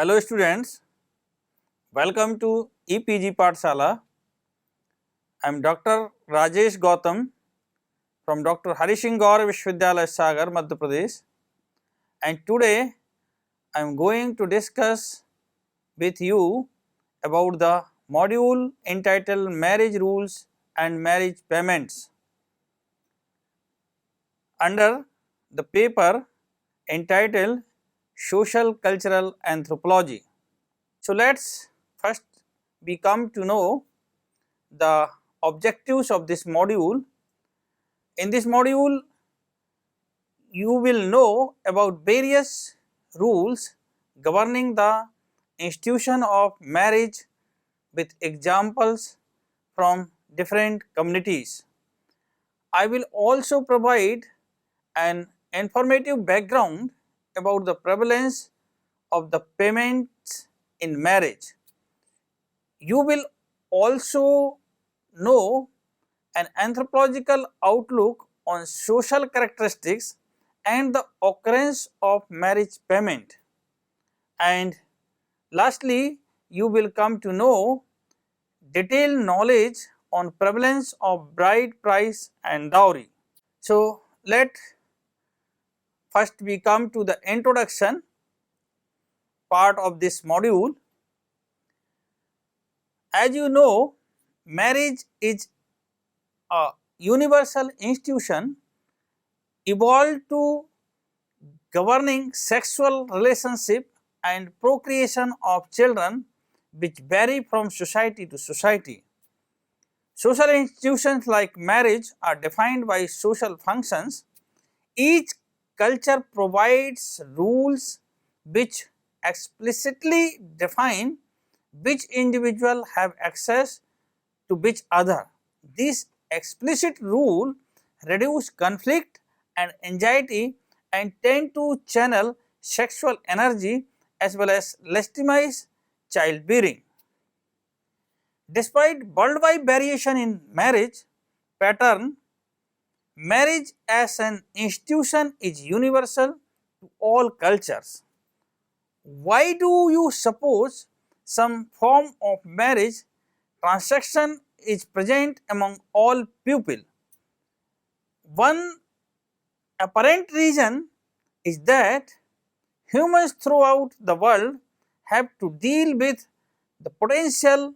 Hello students, welcome to EPG Pathshala. I am Dr. Rajesh Gautam from Dr. Hari Singh Gaur Vishwavidyalaya Sagar, Madhya Pradesh, and today I am going to discuss with you about the module entitled Marriage Rules and Marriage Payments under the paper entitled Social Cultural Anthropology. So, let us first we come to know the objectives of this module. In this module, you will know about various rules governing the institution of marriage with examples from different communities. I will also provide an informative background about the prevalence of the payments in marriage. You will also know an anthropological outlook on social characteristics and the occurrence of marriage payment. And lastly, you will come to know detailed knowledge on prevalence of bride price and dowry. So, let first we come to the introduction part of this module. As you know, marriage is a universal institution evolved to governing sexual relationship and procreation of children which vary from society to society. Social institutions like marriage are defined by social functions. Each culture provides rules which explicitly define which individual have access to which other. This explicit rule reduce conflict and anxiety and tend to channel sexual energy as well as legitimize childbearing. Despite worldwide variation in marriage pattern, marriage as an institution is universal to all cultures. Why do you suppose some form of marriage transaction is present among all people? One apparent reason is that humans throughout the world have to deal with the potential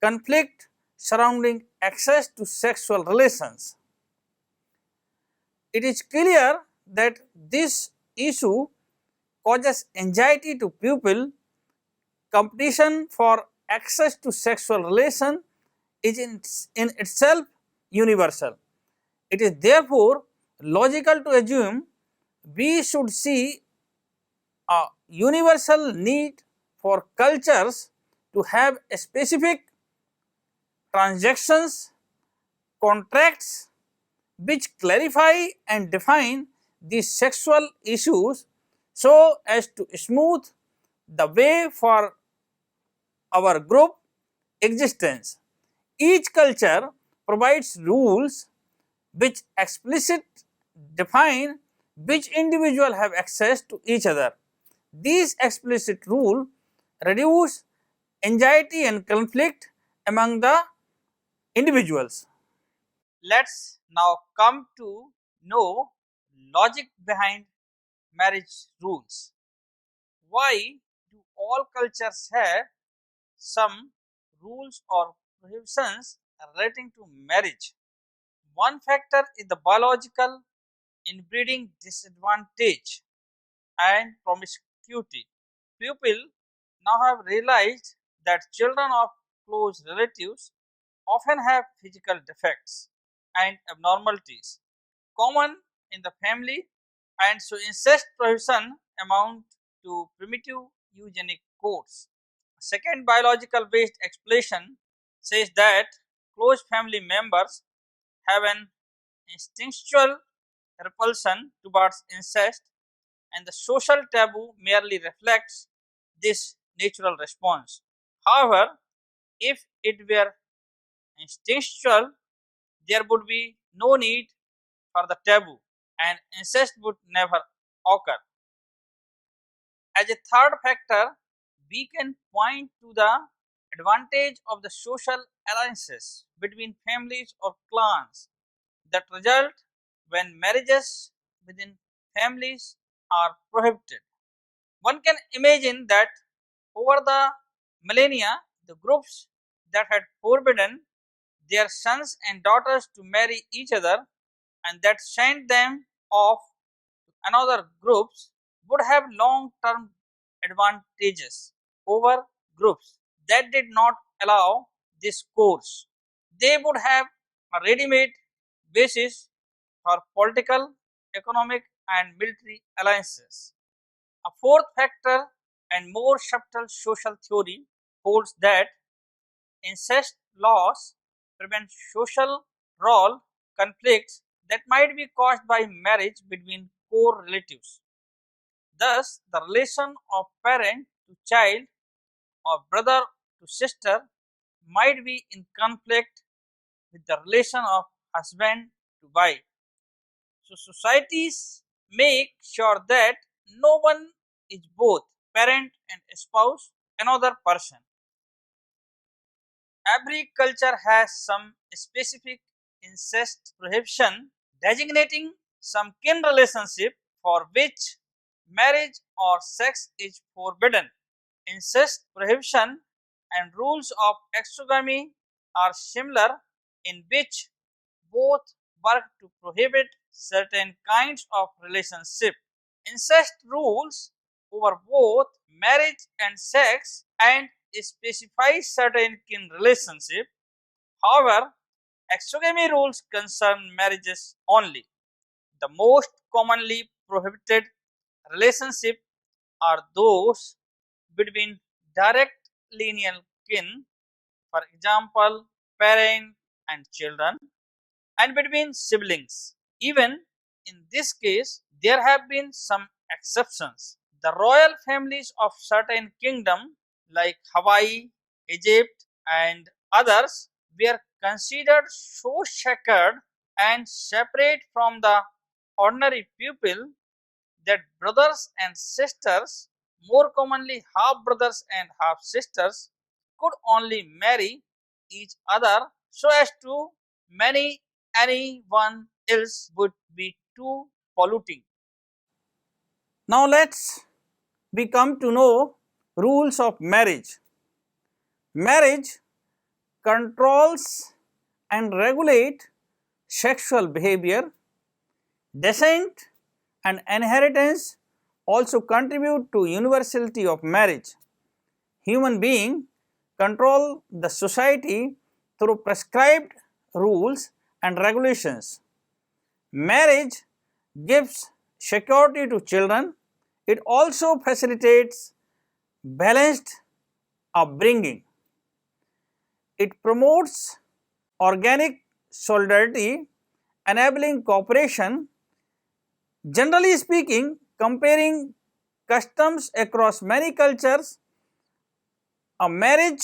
conflict surrounding access to sexual relations. It is clear that this issue causes anxiety to people. Competition for access to sexual relation is in itself universal. It is therefore logical to assume we should see a universal need for cultures to have a specific transactions, contracts which clarify and define these sexual issues so as to smooth the way for our group existence. Each culture provides rules which explicitly define which individual have access to each other. These explicit rules reduce anxiety and conflict among the individuals. Let us now come to know logic behind marriage rules. Why do all cultures have some rules or prohibitions relating to marriage? One factor is the biological inbreeding disadvantage and promiscuity. People now have realized that children of close relatives often have physical defects and abnormalities common in the family, and so incest prohibition amount to primitive eugenic codes. Second biological based explanation says that close family members have an instinctual repulsion towards incest, and the social taboo merely reflects this natural response. However, if it were instinctual, there would be no need for the taboo and incest would never occur. As a third factor, we can point to the advantage of the social alliances between families or clans that result when marriages within families are prohibited. One can imagine that over the millennia, the groups that had forbidden their sons and daughters to marry each other and that sent them off to another groups would have long term advantages over groups that did not allow this course. They would have a ready made basis for political, economic, and military alliances. A fourth factor and more subtle social theory holds that incest laws prevent social role conflicts that might be caused by marriage between core relatives. Thus, the relation of parent to child or brother to sister might be in conflict with the relation of husband to wife. So, societies make sure that no one is both parent and spouse another person. Every culture has some specific incest prohibition designating some kin relationship for which marriage or sex is forbidden. Incest prohibition and rules of exogamy are similar in which both work to prohibit certain kinds of relationship. Incest rules over both marriage and sex and specifies certain kin relationship. However, exogamy rules concern marriages only. The most commonly prohibited relationships are those between direct lineal kin, for example, parent and children, and between siblings. Even in this case, there have been some exceptions. The royal families of certain kingdoms like Hawaii, Egypt, and others were considered so sacred and separate from the ordinary people that brothers and sisters, more commonly half brothers and half sisters, could only marry each other so as to marry anyone else would be too polluting. Now let's we come to know rules of marriage. Marriage controls and regulate sexual behavior, descent and inheritance also contribute to universality of marriage. Human beings control the society through prescribed rules and regulations. Marriage gives security to children. It also facilitates balanced upbringing. It promotes organic solidarity, enabling cooperation. Generally speaking, comparing customs across many cultures, a marriage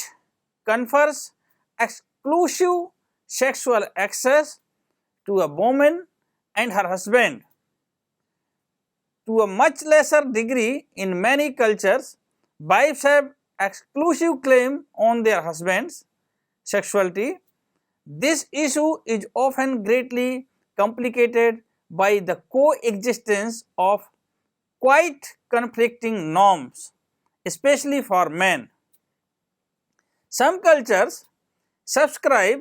confers exclusive sexual access to a woman and her husband. To a much lesser degree, in many cultures, wives have exclusive claim on their husband's sexuality. This issue is often greatly complicated by the coexistence of quite conflicting norms, especially for men. Some cultures subscribe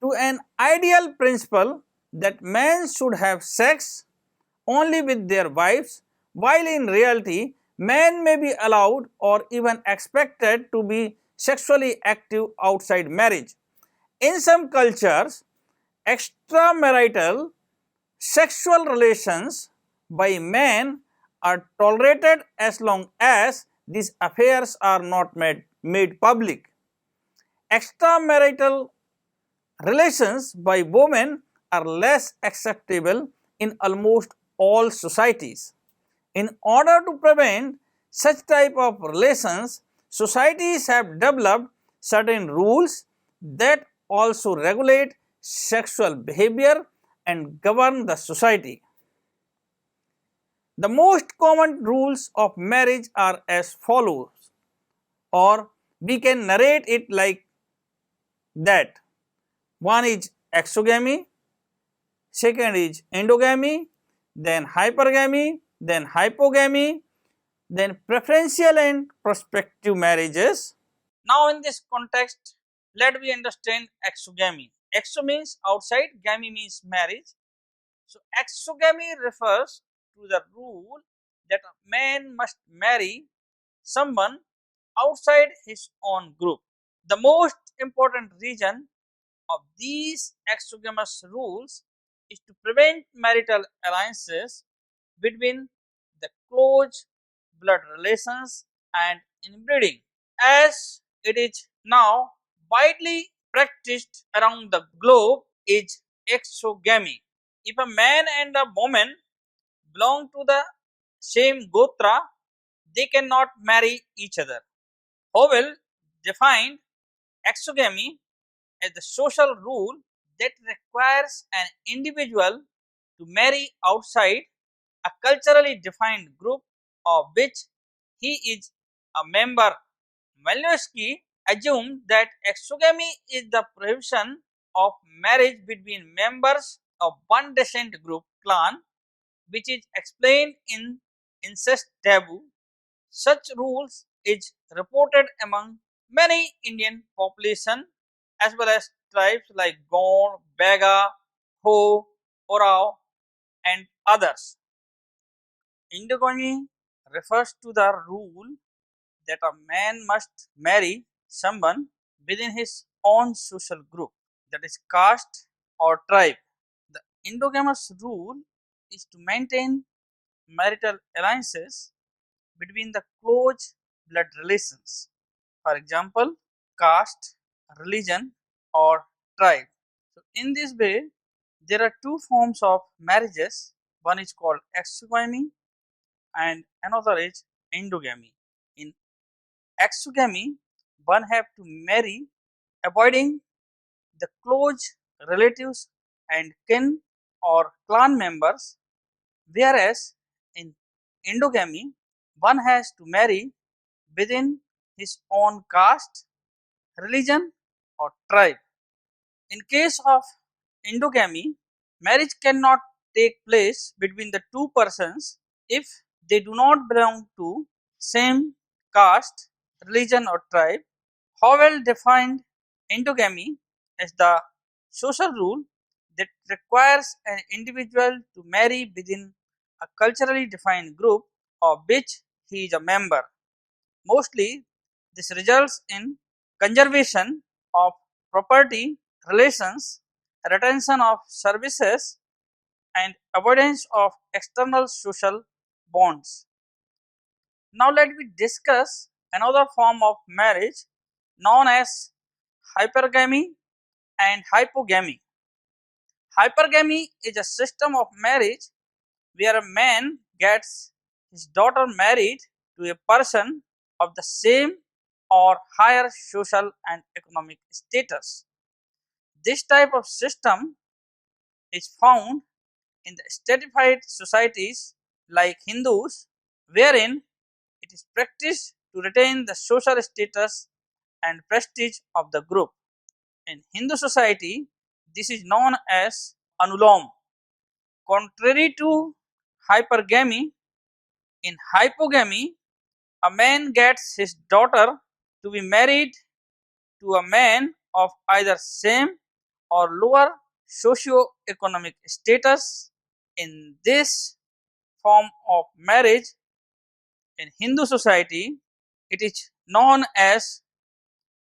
to an ideal principle that men should have sex only with their wives, while in reality, men may be allowed or even expected to be sexually active outside marriage. In some cultures, extramarital sexual relations by men are tolerated as long as these affairs are not made public. Extramarital relations by women are less acceptable in almost all societies. In order to prevent such type of relations, societies have developed certain rules that also regulate sexual behavior and govern the society. The most common rules of marriage are as follows. or we can narrate it like that. One is exogamy, second is endogamy, then hypergamy, then hypogamy, then preferential and prospective marriages. Now in this context, let me understand exogamy. Exo means outside, gamy means marriage. So exogamy refers to the rule that a man must marry someone outside his own group. The most important reason of these exogamous rules is to prevent marital alliances between the close blood relations and inbreeding, as it is now widely practiced around the globe, is exogamy. If a man and a woman belong to the same gotra, they cannot marry each other. Howell defined exogamy as the social rule that requires an individual to marry outside a culturally defined group of which he is a member. Malinowski assumed that exogamy is the prohibition of marriage between members of one descent group clan, which is explained in incest taboo. Such rules is reported among many Indian population as well as tribes like Gond, Bega, Ho, Orao and others. Endogamy refers to the rule that a man must marry someone within his own social group, that is caste or tribe. The endogamous rule is to maintain marital alliances between the close blood relations, for example, caste, religion, or tribe. So, in this way, there are two forms of marriages. One is called exogamy and another is endogamy. In exogamy, one have to marry avoiding the close relatives and kin or clan members, whereas in endogamy, one has to marry within his own caste, religion, or tribe. In case of endogamy, marriage cannot take place between the two persons if they do not belong to same caste, religion, or tribe. Howell defined endogamy as the social rule that requires an individual to marry within a culturally defined group of which he is a member. Mostly, this results in conservation of property relations, retention of services, and avoidance of external social bonds. Now, let me discuss another form of marriage known as hypergamy and hypogamy. Hypergamy is a system of marriage where a man gets his daughter married to a person of the same or higher social and economic status. This type of system is found in the stratified societies like Hindus, wherein it is practiced to retain the social status and prestige of the group. In Hindu society, this is known as anulom. Contrary to hypergamy, in hypogamy, a man gets his daughter to be married to a man of either same or lower socio-economic status. In this form of marriage in Hindu society, it is known as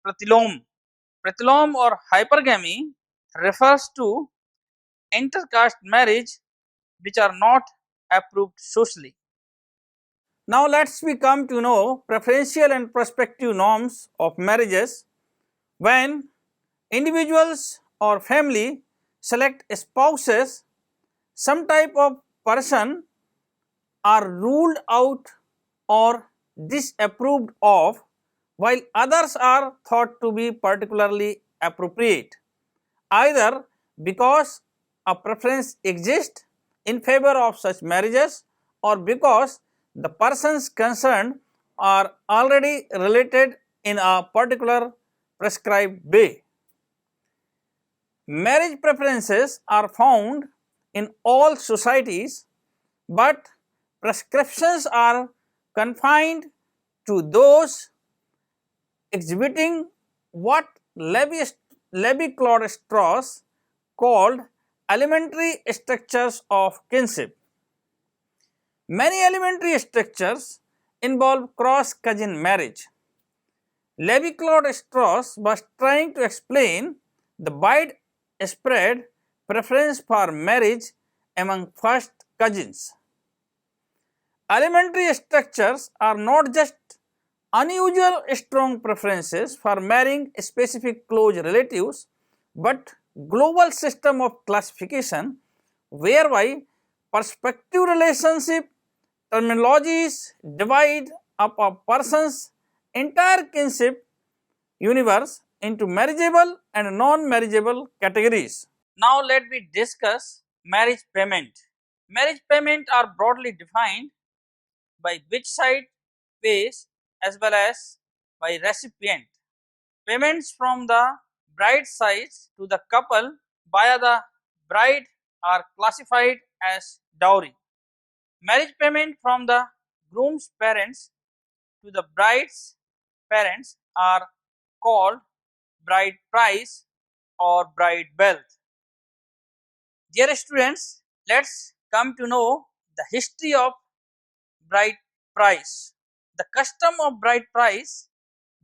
pratilom. Pratilom or hypergamy refers to intercaste marriage which are not approved socially. Now let's we come to know preferential and prospective norms of marriages. When individuals or family select spouses, some type of person are ruled out or disapproved of, while others are thought to be particularly appropriate, either because a preference exists in favor of such marriages or because the persons concerned are already related in a particular prescribed way. Marriage preferences are found in all societies, but prescriptions are confined to those exhibiting what Levi-Claude-Strauss called elementary structures of kinship. Many elementary structures involve cross-cousin marriage. Levi-Claude-Strauss was trying to explain the widespread preference for marriage among first cousins. Elementary structures are not just unusual strong preferences for marrying specific close relatives, but global system of classification whereby perspective relationship terminologies divide up a person's entire kinship universe into marriageable and non-marriageable categories. Now let me discuss marriage payment. Marriage payment are broadly defined by which side pays as well as by recipient. Payments from the bride side to the couple via the bride are classified as dowry. Marriage payment from the groom's parents to the bride's parents are called bride price or bride wealth. Dear students, let's come to know the history of bride price. The custom of bride price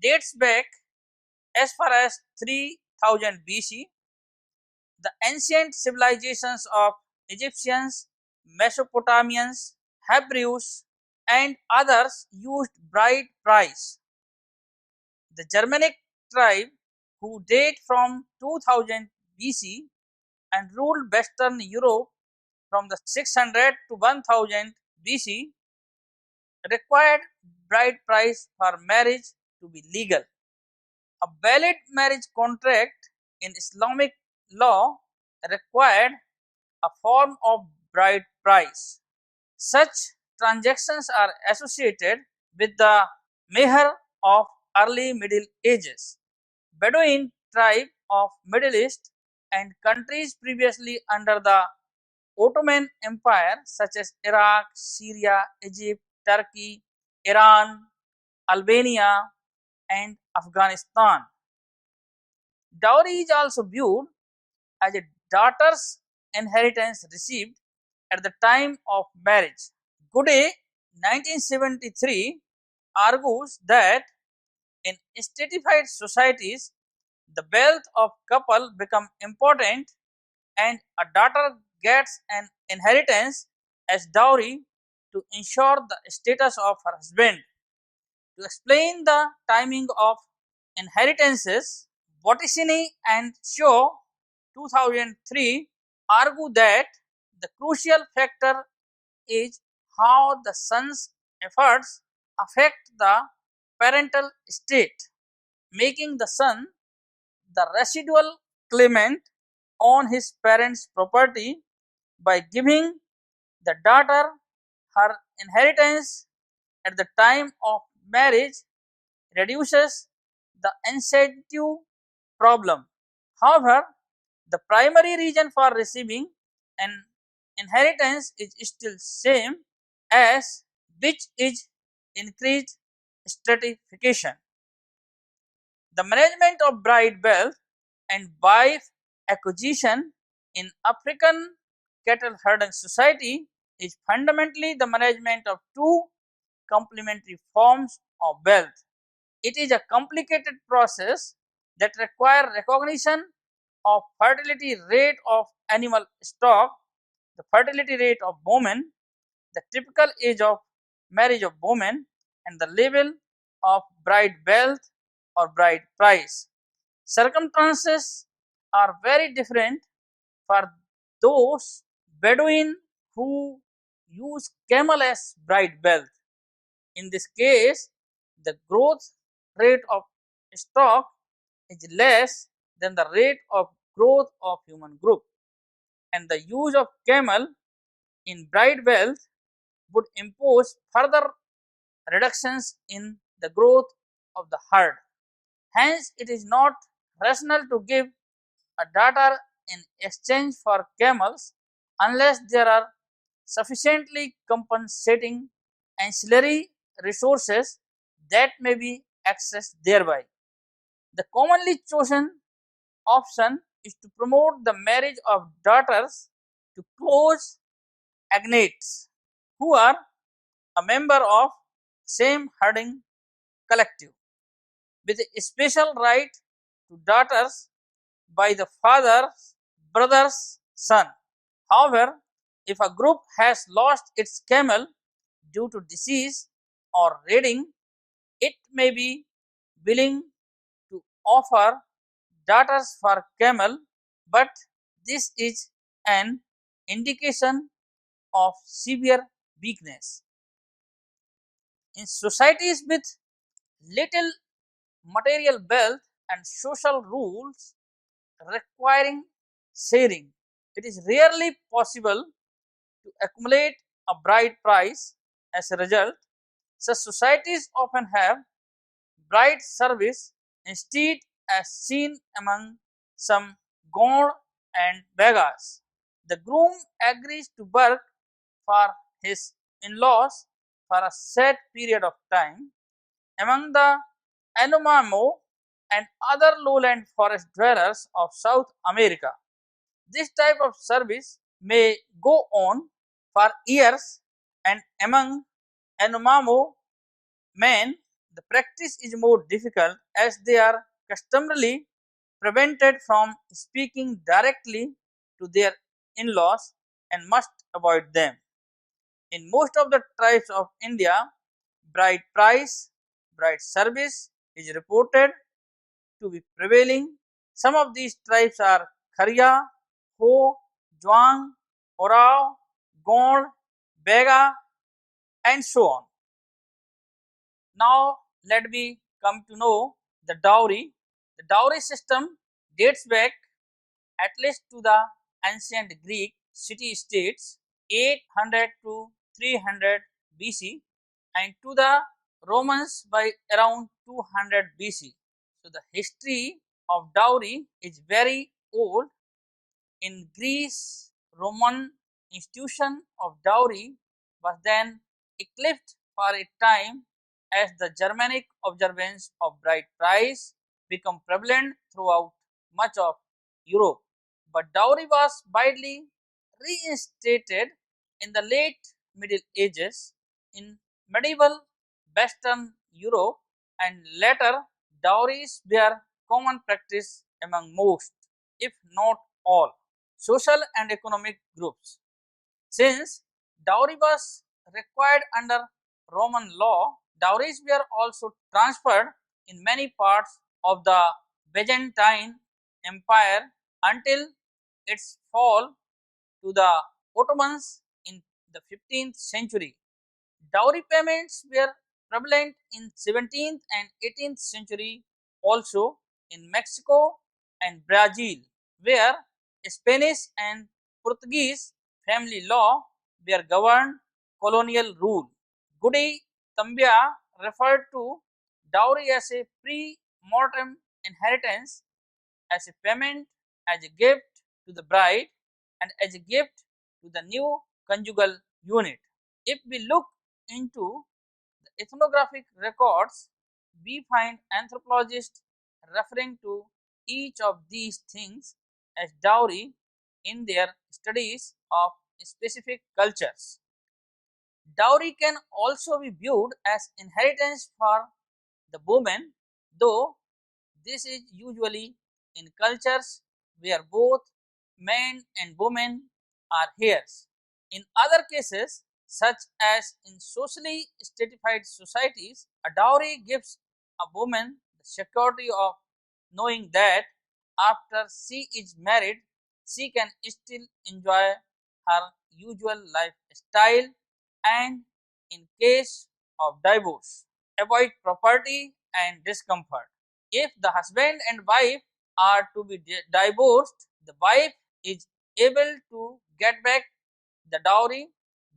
dates back as far as 3000 BC. The ancient civilizations of Egyptians, Mesopotamians, Hebrews, and others used bride price. The Germanic tribe, who date from 2000 BC and ruled Western Europe from the 600 to 1000 BC, required bride price for marriage to be legal. A valid marriage contract in Islamic law required a form of bride price. Such transactions are associated with the Mehr of early Middle Ages, Bedouin tribe of Middle East, and countries previously under the Ottoman Empire such as Iraq, Syria, Egypt, Turkey, Iran, Albania, and Afghanistan. Dowry is also viewed as a daughter's inheritance received at the time of marriage. Goodey 1973 argues that in stratified societies, the wealth of couple become important and a daughter gets an inheritance as dowry to ensure the status of her husband. To explain the timing of inheritances, Botticini and Shaw 2003 argue that the crucial factor is how the son's efforts affect the parental estate, making the son the residual claimant on his parents' property by giving the daughter her inheritance at the time of marriage reduces the incentive problem. However, the primary reason for receiving an inheritance is still same as, which is increased stratification. The management of bride wealth and wife acquisition in African cattle herding society is fundamentally the management of two complementary forms of wealth. It is a complicated process that requires recognition of fertility rate of animal stock, the fertility rate of women, the typical age of marriage of women, and the level of bride wealth or bride price. Circumstances are very different for those Bedouin who use camel as bride wealth. In this case, the growth rate of stock is less than the rate of growth of human group, and the use of camel in bride wealth would impose further reductions in the growth of the herd. Hence, it is not rational to give a daughter in exchange for camels unless there are sufficiently compensating ancillary resources that may be accessed thereby. The commonly chosen option is to promote the marriage of daughters to close agnates who are a member of same herding collective with a special right to daughters by the father's brother's son. However, if a group has lost its camel due to disease or raiding, it may be willing to offer daughters for camel, but this is an indication of severe weakness. In societies with little material wealth and social rules requiring sharing, it is rarely possible to accumulate a bride price. As a result, such societies often have bride service instead, as seen among some Gaud and Begas. The groom agrees to work for his in-laws for a set period of time. Among the Anomamo and other lowland forest dwellers of South America, this type of service may go on for years, and among Anomamo men, the practice is more difficult as they are customarily prevented from speaking directly to their in laws and must avoid them. In most of the tribes of India, bride price, bride service is reported to be prevailing. Some of these tribes are Kharia, Ho, Juang, Orao, Gond, Bega, and so on. Now, let me come to know the dowry. The dowry system dates back at least to the ancient Greek city states 800 to 300 BC and to the Romans by around 200 BC. So, the history of dowry is very old. In Greece, Roman institution of dowry was then eclipsed for a time as the Germanic observance of bride price became prevalent throughout much of Europe. But dowry was widely reinstated in the late Middle Ages in medieval Western Europe, and later dowries were common practice among most, if not all, social and economic groups. Since dowry was required under Roman law, dowries were also transferred in many parts of the Byzantine Empire until its fall to the Ottomans in the 15th century. Dowry payments were prevalent in 17th and 18th century also in Mexico and Brazil, where Spanish and Portuguese family law were governed colonial rule. Goody Tambia referred to dowry as a pre-mortem inheritance, as a payment, as a gift to the bride, and as a gift to the new conjugal unit. If we look into the ethnographic records, we find anthropologists referring to each of these things as dowry in their studies of specific cultures. Dowry can also be viewed as inheritance for the woman, though this is usually in cultures where both men and women are heirs. In other cases, such as in socially stratified societies, a dowry gives a woman the security of knowing that after she is married, she can still enjoy her usual lifestyle and, in case of divorce, avoid property and discomfort. If the husband and wife are to be divorced, the wife is able to get back the dowry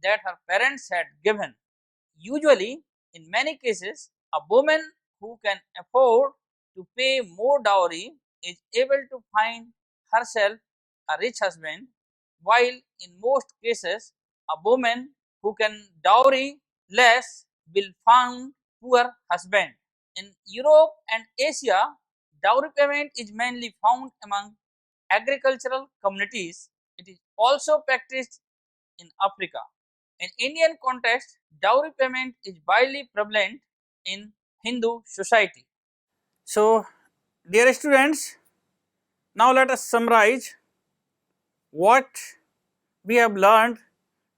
that her parents had given. Usually, in many cases, a woman who can afford to pay more dowry is able to find herself a rich husband, while in most cases a woman who can dowry less will find poor husband. In Europe and Asia, dowry payment is mainly found among agricultural communities. It is also practiced in Africa. In Indian context, dowry payment is widely prevalent in Hindu society. So, dear students, now let us summarize what we have learned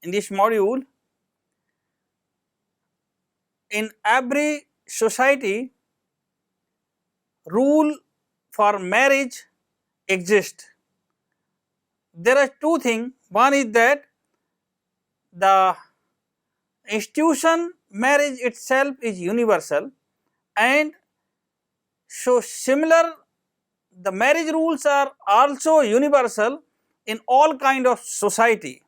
in this module. In every society, rule for marriage exists. There are two things. One is that the institution marriage itself is universal, and so similar the marriage rules are also universal in all kind of society.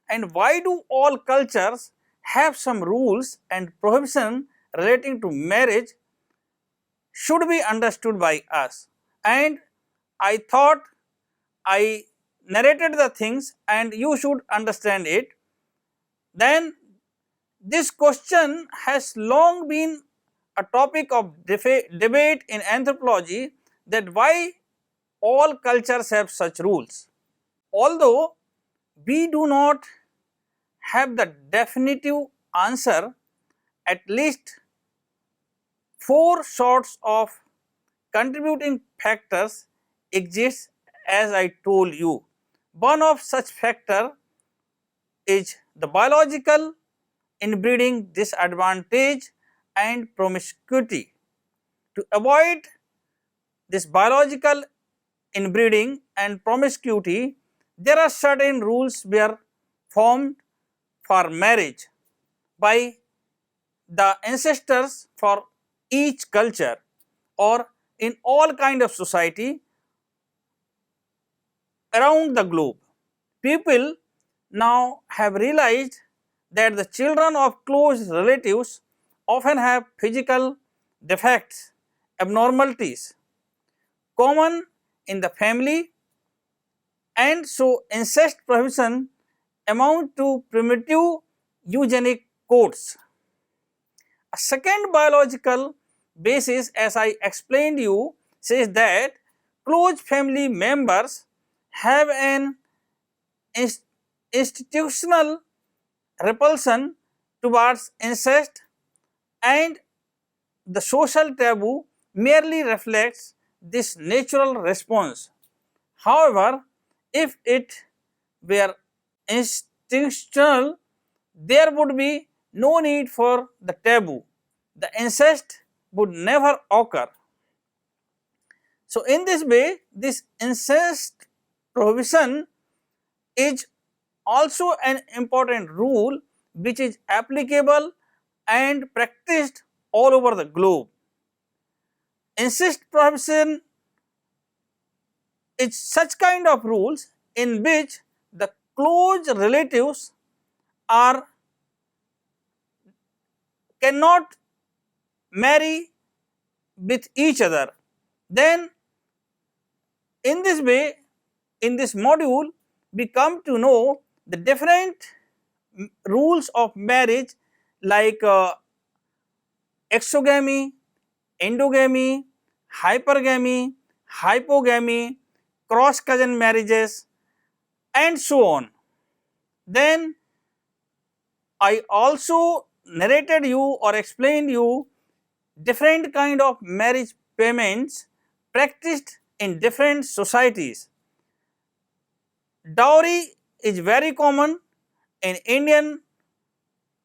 And why do all cultures have some rules and prohibition relating to marriage should be understood by us. And I thought I narrated the things and you should understand it. Then this question has long been a topic of debate in anthropology, that why all cultures have such rules. Although we do not have the definitive answer, at least four sorts of contributing factors exist, as I told you. One of such factor is the biological inbreeding disadvantage and promiscuity. To avoid this biological inbreeding and promiscuity, there are certain rules were formed for marriage by the ancestors for each culture or in all kind of society around the globe. People now have realized that the children of close relatives often have physical defects, abnormalities common in the family, and so incest prohibition amount to primitive eugenic codes. A second biological basis, as I explained you, says that close family members have an institutional repulsion towards incest, and the social taboo merely reflects this natural response. However, if it were instinctual, there would be no need for the taboo. The incest would never occur. So, in this way, this incest prohibition is also an important rule which is applicable and practiced all over the globe. Incest prohibition is such kind of rules in which the close relatives are cannot marry with each other. Then in this way, in this module, we come to know the different rules of marriage like exogamy, endogamy, hypergamy, hypogamy, cross cousin marriages, and so on. Then I also narrated you or explained you different kind of marriage payments practiced in different societies. Dowry is very common in Indian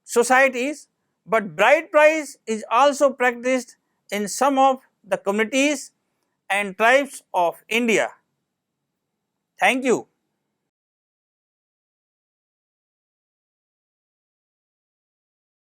societies, but bride price is also practiced in some of the communities and tribes of India. Thank you.